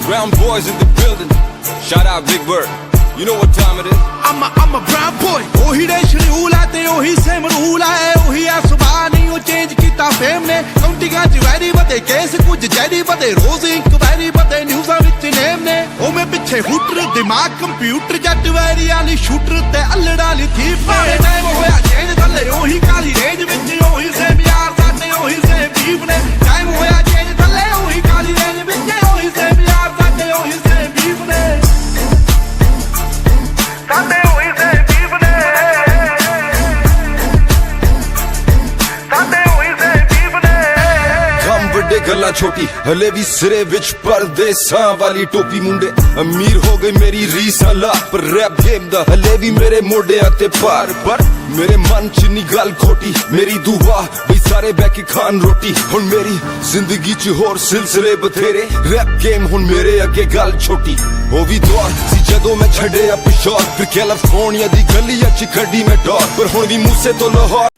Brown boys in the building. Shout out Big Bird. You know what time it is? I'm a brown boy. ਉਹੀ ਦੇ schedule ਆ ਤੇ ਉਹੀ same rule ਆ ਉਹੀ ਆ ਸੁਭਾਅ ਨਹੀਂ ਉਹ ਚੇਂਜ ਕੀਤਾ ਫੇਮ ਨੇ ਕਾਉਂਟੀਆਂ ਚ ਵੈਰੀ ਵਧੇ ਕੇਸ ਕੁਝ ਜੈਰੀ ਵਧੇ ਰੋਜ਼ ਇਨਕੁਆਇਰੀ ਵਧੇ ਨਿਊਜ਼ਾਂ ਵਿੱਚ ਨੇਮ ਨੇ ਉਹ ਮੈਂ ਪਿੱਛੇ ਹੂਟਰ ਦਿਮਾਗ ਕੰਪਿਊਟਰ ਜੱਟ ਵੈਰੀ ਵਾਲੀ ਸ਼ੂਟਰ ਤੇ ਅਲੜਾ ਲਈ ਥੀਪ ਨੇ ਟਾਈਮ ਹੋਇਆ ਚੇਂਜ ਥੱਲੇ ਉਹੀ ਕਾਲੀ ਰੇਂਜ ਵਿੱਚ ਉਹੀ ਸੇਮ ਯਾਰ ਸਾਡੇ ਉਹੀ ਸੇਮ ਬੀਫ ਨੇ ਟਾਈਮ ਹੋਇਆ ਚੇਂਜ ਥੱਲੇ ਉਹੀ ਕਾਲੀ ਰੇਂਜ ਵਿੱਚ ਉਹੀ ਸੇਮ ਯਾਰ ਸਾਡੇ ਉਹੀ ਸੇਮ ਬੀਫ ਨੇ ਸਾਡੇ ਉਹੀ ਸੇਮ ਬੀਫ ਨੇ ਸਾਡੇ ਉਹੀ ਸੇਮ ਬੀਫ ਨੇ ਕੰਮ ਵੱਡੇ ਗੱਲਾਂ ਛੋਟੀ ਹਲੇ ਵੀ ਸਿਰੇ ਵਿੱਚ ਪਰਦੇਸਾਂ ਵਾਲੀ ਟੋਪੀ ਮੁੰਡੇ ਅਮੀਰ ਹੋ ਗਈ ਮੇਰੀ ਰੀਸਾਂ ਲਾ ਪਰ ਰੈਪ ਗੇਮ ਦਾ ਹਲੇ ਵੀ ਮੇਰੇ ਮੋਢਿਆਂ ਤੇ ਭਾਰ ਪਰ ਮੇਰੇ ਮਨ ਚ ਨੀ ਗੱਲ ਖੋਟੀ ਮੇਰੀ ਦੁਆ ਬਈ ਸਾਰੇ ਬਹਿ ਕੇ ਖਾਣ ਰੋਟੀ ਹੁਣ ਮੇਰੀ ਜ਼ਿੰਦਗੀ ਚ ਹੋਰ ਸਿਲਸਿਲੇ ਬਥੇਰੇ ਰੈਪ ਗੇਮ ਹੁਣ ਮੇਰੇ ਅੱਗੇ ਗੱਲ ਛੋਟੀ ਉਹ ਵੀ ਦੌਰ ਸੀ ਜਦੋਂ ਮੈਂ ਛੱਡਿਆ ਪਿਸ਼ੌਰ ਫਿਰ ਕੈਲੀਫੋਰਨੀਆ ਦੀ ਗਲੀਆਂ ਚ ਕੱਢੀ ਮੈਂ ਡੋਰ ਪਰ ਹੁਣ ਵੀ ਮੂਸੇ ਤੋਂ ਲਾਹੌਰ